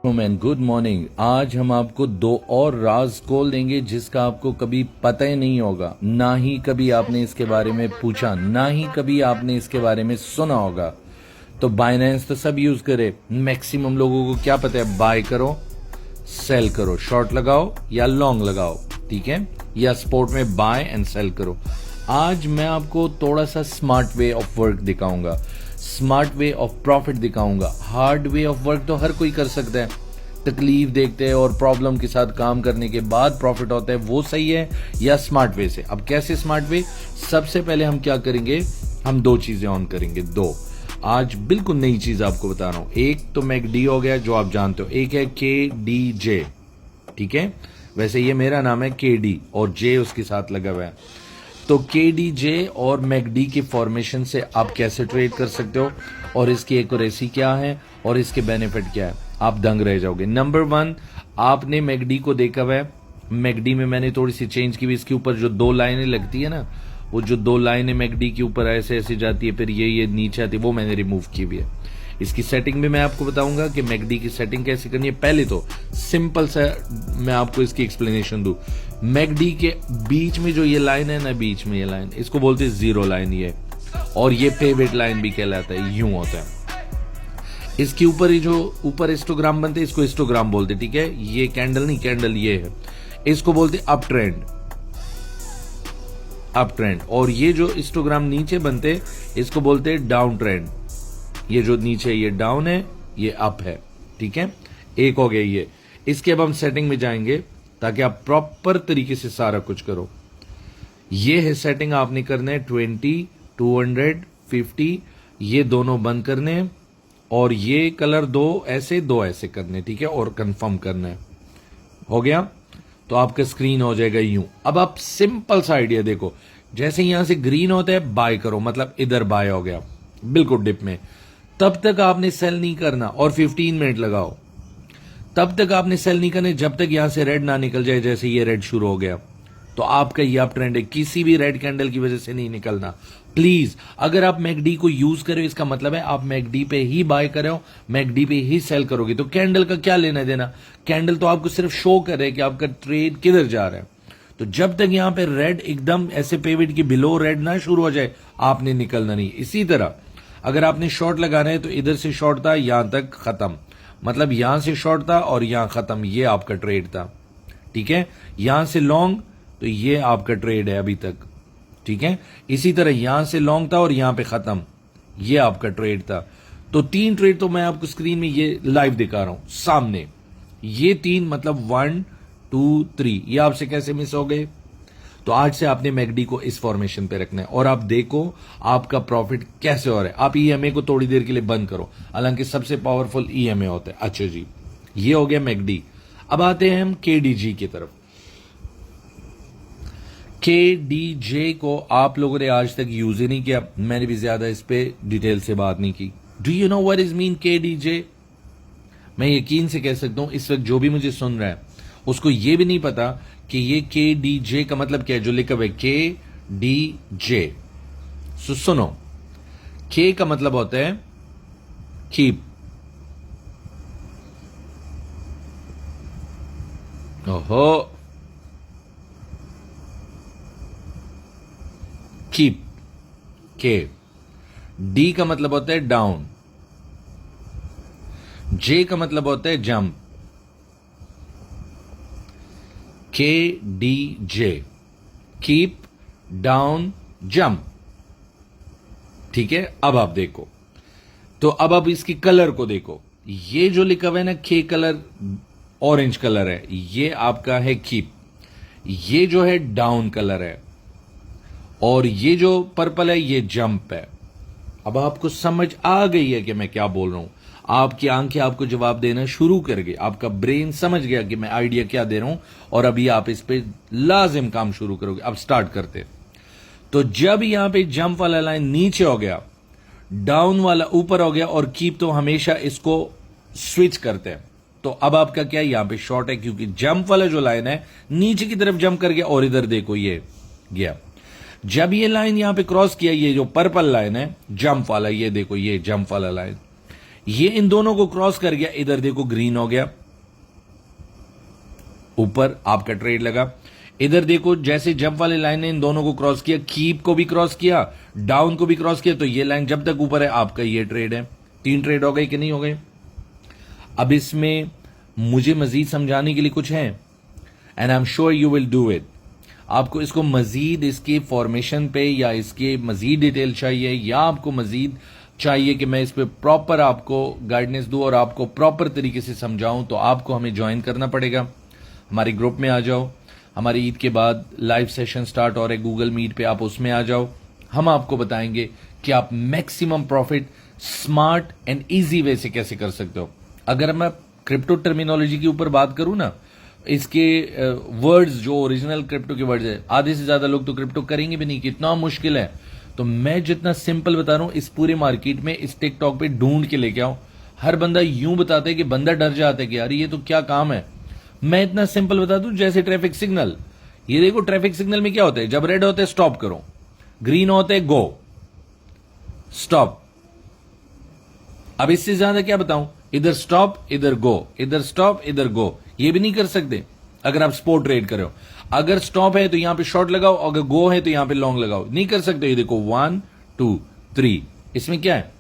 Man good morning. आज हम आपको दो और राज खोल देंगे जिसका आपको कभी पता ही नहीं होगा, ना ही कभी आपने इसके बारे में पूछा, ना ही कभी आपने इसके बारे में सुना होगा। तो बाइनेंस तो सब यूज करे, मैक्सिमम लोगों को क्या पता है, बाय करो सेल करो, शॉर्ट लगाओ या लॉन्ग लगाओ, ठीक है, या स्पोर्ट में बाय एंड सेल करो। आज मैं आपको थोड़ा सा स्मार्ट वे ऑफ वर्क दिखाऊंगा, स्मार्ट वे ऑफ प्रॉफिट दिखाऊंगा। हार्ड वे ऑफ वर्क तो हर कोई कर सकता है, तकलीफ देखते हैं और प्रॉब्लम के साथ काम करने के बाद प्रॉफिट होता है, वो सही है, या स्मार्ट वे से। अब कैसे स्मार्ट वे? सबसे पहले हम क्या करेंगे, हम दो चीजें ऑन करेंगे, दो। आज बिल्कुल नई चीज आपको बता रहा हूं। एक तो मैकडी हो गया जो आप जानते हो, एक है KDJ, ठीक है। वैसे ये मेरा नाम है KD और J उसके साथ लगा हुआ है। तो KDJ और मैकडी की फॉर्मेशन से आप कैसे ट्रेड कर सकते हो और इसकी एक्यूरेसी क्या है और इसके बेनिफिट क्या है, आप दंग रह जाओगे। नंबर 1, आपने मैकडी को देखा हुआ है। मैकडी में मैंने थोड़ी सी चेंज की हुई, इसके ऊपर जो दो लाइनें लगती है ना, वो जो दो लाइनें मैकडी के ऊपर ऐसे ऐसे जाती है, फिर ये नीचे आती है, वो मैंने रिमूव की हुई है। इसकी सेटिंग भी मैं आपको बताऊंगा कि मैकडी की सेटिंग कैसे करनी है। पहले तो सिंपल सा मैं आपको इसकी एक्सप्लेनेशन दूं। मैकडी के बीच में जो ये लाइन है ना, बीच में ये लाइन, इसको बोलते हैं जीरो लाइन ये, और ये पेवेट लाइन भी कहलाता है, यूं होता है। इसके ऊपर ही जो ऊपर हिस्टोग्राम बनते हैं, इसको हिस्टोग्राम बोलते, ठीक है। ये कैंडल नहीं, कैंडल ये है, इसको बोलते अप ट्रेंड, अप ट्रेंड। और ये जो हिस्टोग्राम नीचे बनते, इसको बोलते हैं डाउन ट्रेंड। ये जो नीचे ये डाउन है, ये अप है, ठीक है। एक हो गया ये। इसके अब हम सेटिंग में जाएंगे ताकि आप प्रॉपर तरीके से सारा कुछ करो। ये है सेटिंग, आपने करना है 20, 200, 50, ये दोनों बंद करने हैं, और ये कलर दो ऐसे करने, ठीक है, और कंफर्म करना है। हो गया तो आपका स्क्रीन हो जाएगा यूं। अब आप सिंपल सा आइडिया देखो, जैसे यहां से ग्रीन होता है बाय करो, मतलब इधर बाय हो गया बिल्कुल डिप में, तब तक आपने सेल नहीं करना, और 15 मिनट लगाओ। तब तक आपने सेल नहीं करना जब तक यहां से रेड ना निकल जाए। जैसे ये रेड शुरू हो गया तो आपका ये अप ट्रेंड है, किसी भी रेड कैंडल की वजह से नहीं निकलना प्लीज। अगर आप मैकडी को यूज करो, इसका मतलब है आप मैकडी पे ही बाय कर रहे हो, मैकडी पे ही सेल करोगे, तो कैंडल का क्या लेना देना। कैंडल तो आपको सिर्फ शो कर रहे हैं कि आपका ट्रेड किधर जा रहा है। तो जब तक यहां पे रेड एकदम ऐसे पेविट की बिलो रेड ना शुरू हो जाए, आपने निकलना नहीं। इसी तरह अगर आपने शॉर्ट लगाना है तो इधर से शॉर्ट था, यहां तक खत्म, मतलब यहां से शॉर्ट था और यहां खत्म, ये आपका ट्रेड था, ठीक है। यहां से लॉन्ग, तो ये आपका ट्रेड है अभी तक, ठीक है। इसी तरह यहां से लॉन्ग था और यहां पे खत्म, ये आपका ट्रेड था। तो 3 ट्रेड तो मैं आपको स्क्रीन में ये लाइव दिखा रहा हूं सामने। ये 3 मतलब 1, 2, 3, ये आपसे कैसे मिस हो गए। तो आज से आपने मैकडी को इस फॉर्मेशन पे रखना है, और आप देखो आपका प्रॉफिट कैसे हो रहा है। आप ईएमए को थोड़ी देर के लिए बंद करो, हालांकि सबसे पावरफुल ईएमए होता है। अच्छा जी, ये हो गया मैकडी। अब आते हैं हम KDG की तरफ। KDJ को आप लोगों ने आज तक यूज ही नहीं किया, मैंने भी ज्यादा इस पे डिटेल से बात नहीं की। Do you know what is mean KDJ? मैं यकीन से कह सकता हूं इस वक्त जो भी मुझे सुन रहा है उसको ये भी नहीं पता कि ये KDJ का मतलब क्या है, जो लिखा हुआ है KDJ। सुनो, K का मतलब होता है कीप, ओहो, कीप K। D का मतलब होता है डाउन, J का मतलब होता है jump. KDJ, keep, down, jump, ठीक है। अब आप देखो, तो अब आप इसकी कलर को देखो, ये जो लिखा हुआ है ना K कलर, ऑरेंज कलर है, ये आपका है कीप, ये जो है डाउन कलर है, और ये जो पर्पल है ये जंप है। अब आपको समझ आ गई है कि मैं क्या बोल रहा हूं, आपकी आंखें आपको जवाब देना शुरू कर गई, आपका ब्रेन समझ गया कि मैं आइडिया क्या दे रहा हूं, और अभी आप इस पे लाजिम काम शुरू करोगे। अब स्टार्ट करते। तो जब यहां पे जंप वाला लाइन नीचे हो गया, डाउन वाला ऊपर हो गया, और कीप तो हमेशा इसको स्विच करते हैं। तो अब आपका क्या है, यहां पे शॉर्ट है, क्योंकि जंप वाला जो लाइन है नीचे की तरफ जंप कर गया, और इधर देखो ये गया। जब ये लाइन यहां पे क्रॉस किया, ये जो पर्पल लाइन है जंप वाला, ये देखो ये जंप वाला लाइन, ये इन दोनों को क्रॉस कर गया, इधर देखो ग्रीन हो गया, ऊपर आपका ट्रेड लगा। इधर देखो जैसे जंप वाली लाइन ने इन दोनों को क्रॉस किया, कीप को भी क्रॉस किया, डाउन को भी क्रॉस किया, तो ये लाइन जब तक ऊपर है आपका ये ट्रेड है। 3 ट्रेड हो गए कि नहीं हो गए? अब इसमें मुझे मजीद समझाने के लिए कुछ है, and I am sure you will do it. आपको इसको मजीद इसके फॉर्मेशन पे या इसके मजीद डिटेल चाहिए, या आपको मजीद चाहिए कि मैं इस पे प्रॉपर आपको गाइडेंस दूं और आपको प्रॉपर तरीके से समझाऊं, तो आपको हमें ज्वाइन करना पड़ेगा। हमारे ग्रुप में आ जाओ, हमारी ईद के बाद लाइव सेशन स्टार्ट हो रहे गूगल मीट पे, आप उसमें आ जाओ। हम आपको बताएंगे कि आप maximum profit smart and easy way से कैसे कर सकते हो। अगर मैं क्रिप्टो टर्मिनोलॉजी के ऊपर बात करूं ना, इसके वर्ड्स जो ओरिजिनल क्रिप्टो के वर्ड्स है, आधे से ज्यादा लोग तो क्रिप्टो करेंगे भी नहीं, कितना मुश्किल है। तो मैं जितना सिंपल बता रहा हूं, इस पूरे मार्केट में इस टिकटॉक पे ढूंढ के लेके आओ। हर बंदा यूं बताता है कि बंदा डर जाता है कि यार ये तो क्या काम है। मैं इतना सिंपल बता दूं जैसे ट्रैफिक सिग्नल। ये देखो ट्रैफिक सिग्नल में क्या होता है, जब रेड होता है स्टॉप करो, ग्रीन होता है गो, स्टॉप। अब इससे ज्यादा क्या बताऊं, इधर स्टॉप इधर गो, इधर स्टॉप इधर गो, ये भी नहीं कर सकते अगर आप स्पोर्ट ट्रेड कर रहे हो। अगर स्टॉप है तो यहां पे शॉर्ट लगाओ, अगर गो है तो यहां पे लॉन्ग लगाओ, नहीं कर सकते। ये देखो 1 2 3, इसमें क्या है।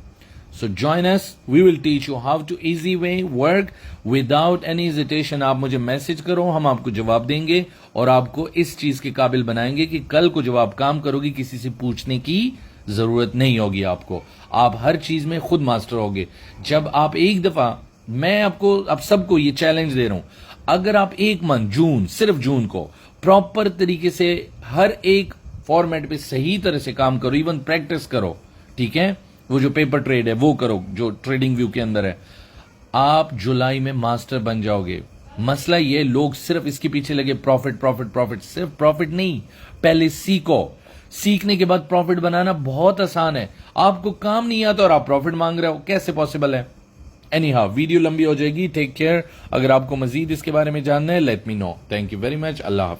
So join us. We will teach you how to easy way work without any hesitation. आप मुझे मैसेज करो, हम आपको जवाब देंगे और आपको इस चीज के काबिल बनाएंगे कि कल को जब आप काम करोगे किसी से पूछने की जरूरत नहीं होगी आपको। आप हर चीज में खुद मास्टर होगे। जब आप एक दफा, मैं आपको आप सबको ये चैलेंज दे रहा हूं, अगर आप एक मंथ जून, सिर्फ जून को प्रॉपर तरीके से हर एक फॉर्मेट पे सही तरह से काम करो, इवन प्रैक्टिस करो, ठीक है, वो जो पेपर ट्रेड है वो करो जो ट्रेडिंग व्यू के अंदर है, आप जुलाई में मास्टर बन जाओगे। मसला ये, लोग सिर्फ इसके पीछे लगे प्रॉफिट प्रॉफिट प्रॉफिट। सिर्फ प्रॉफिट नहीं, पहले सीखो। सीखने के बाद प्रॉफिट बनाना बहुत आसान है। आपको काम नहीं आता और आप प्रॉफिट मांग रहे हो, कैसे पॉसिबल है? एनी हाउ, वीडियो लंबी हो जाएगी। Take care. अगर आपको मजीद इसके बारे में जानना है, let me know. Thank you very much. अल्लाह हाफिज।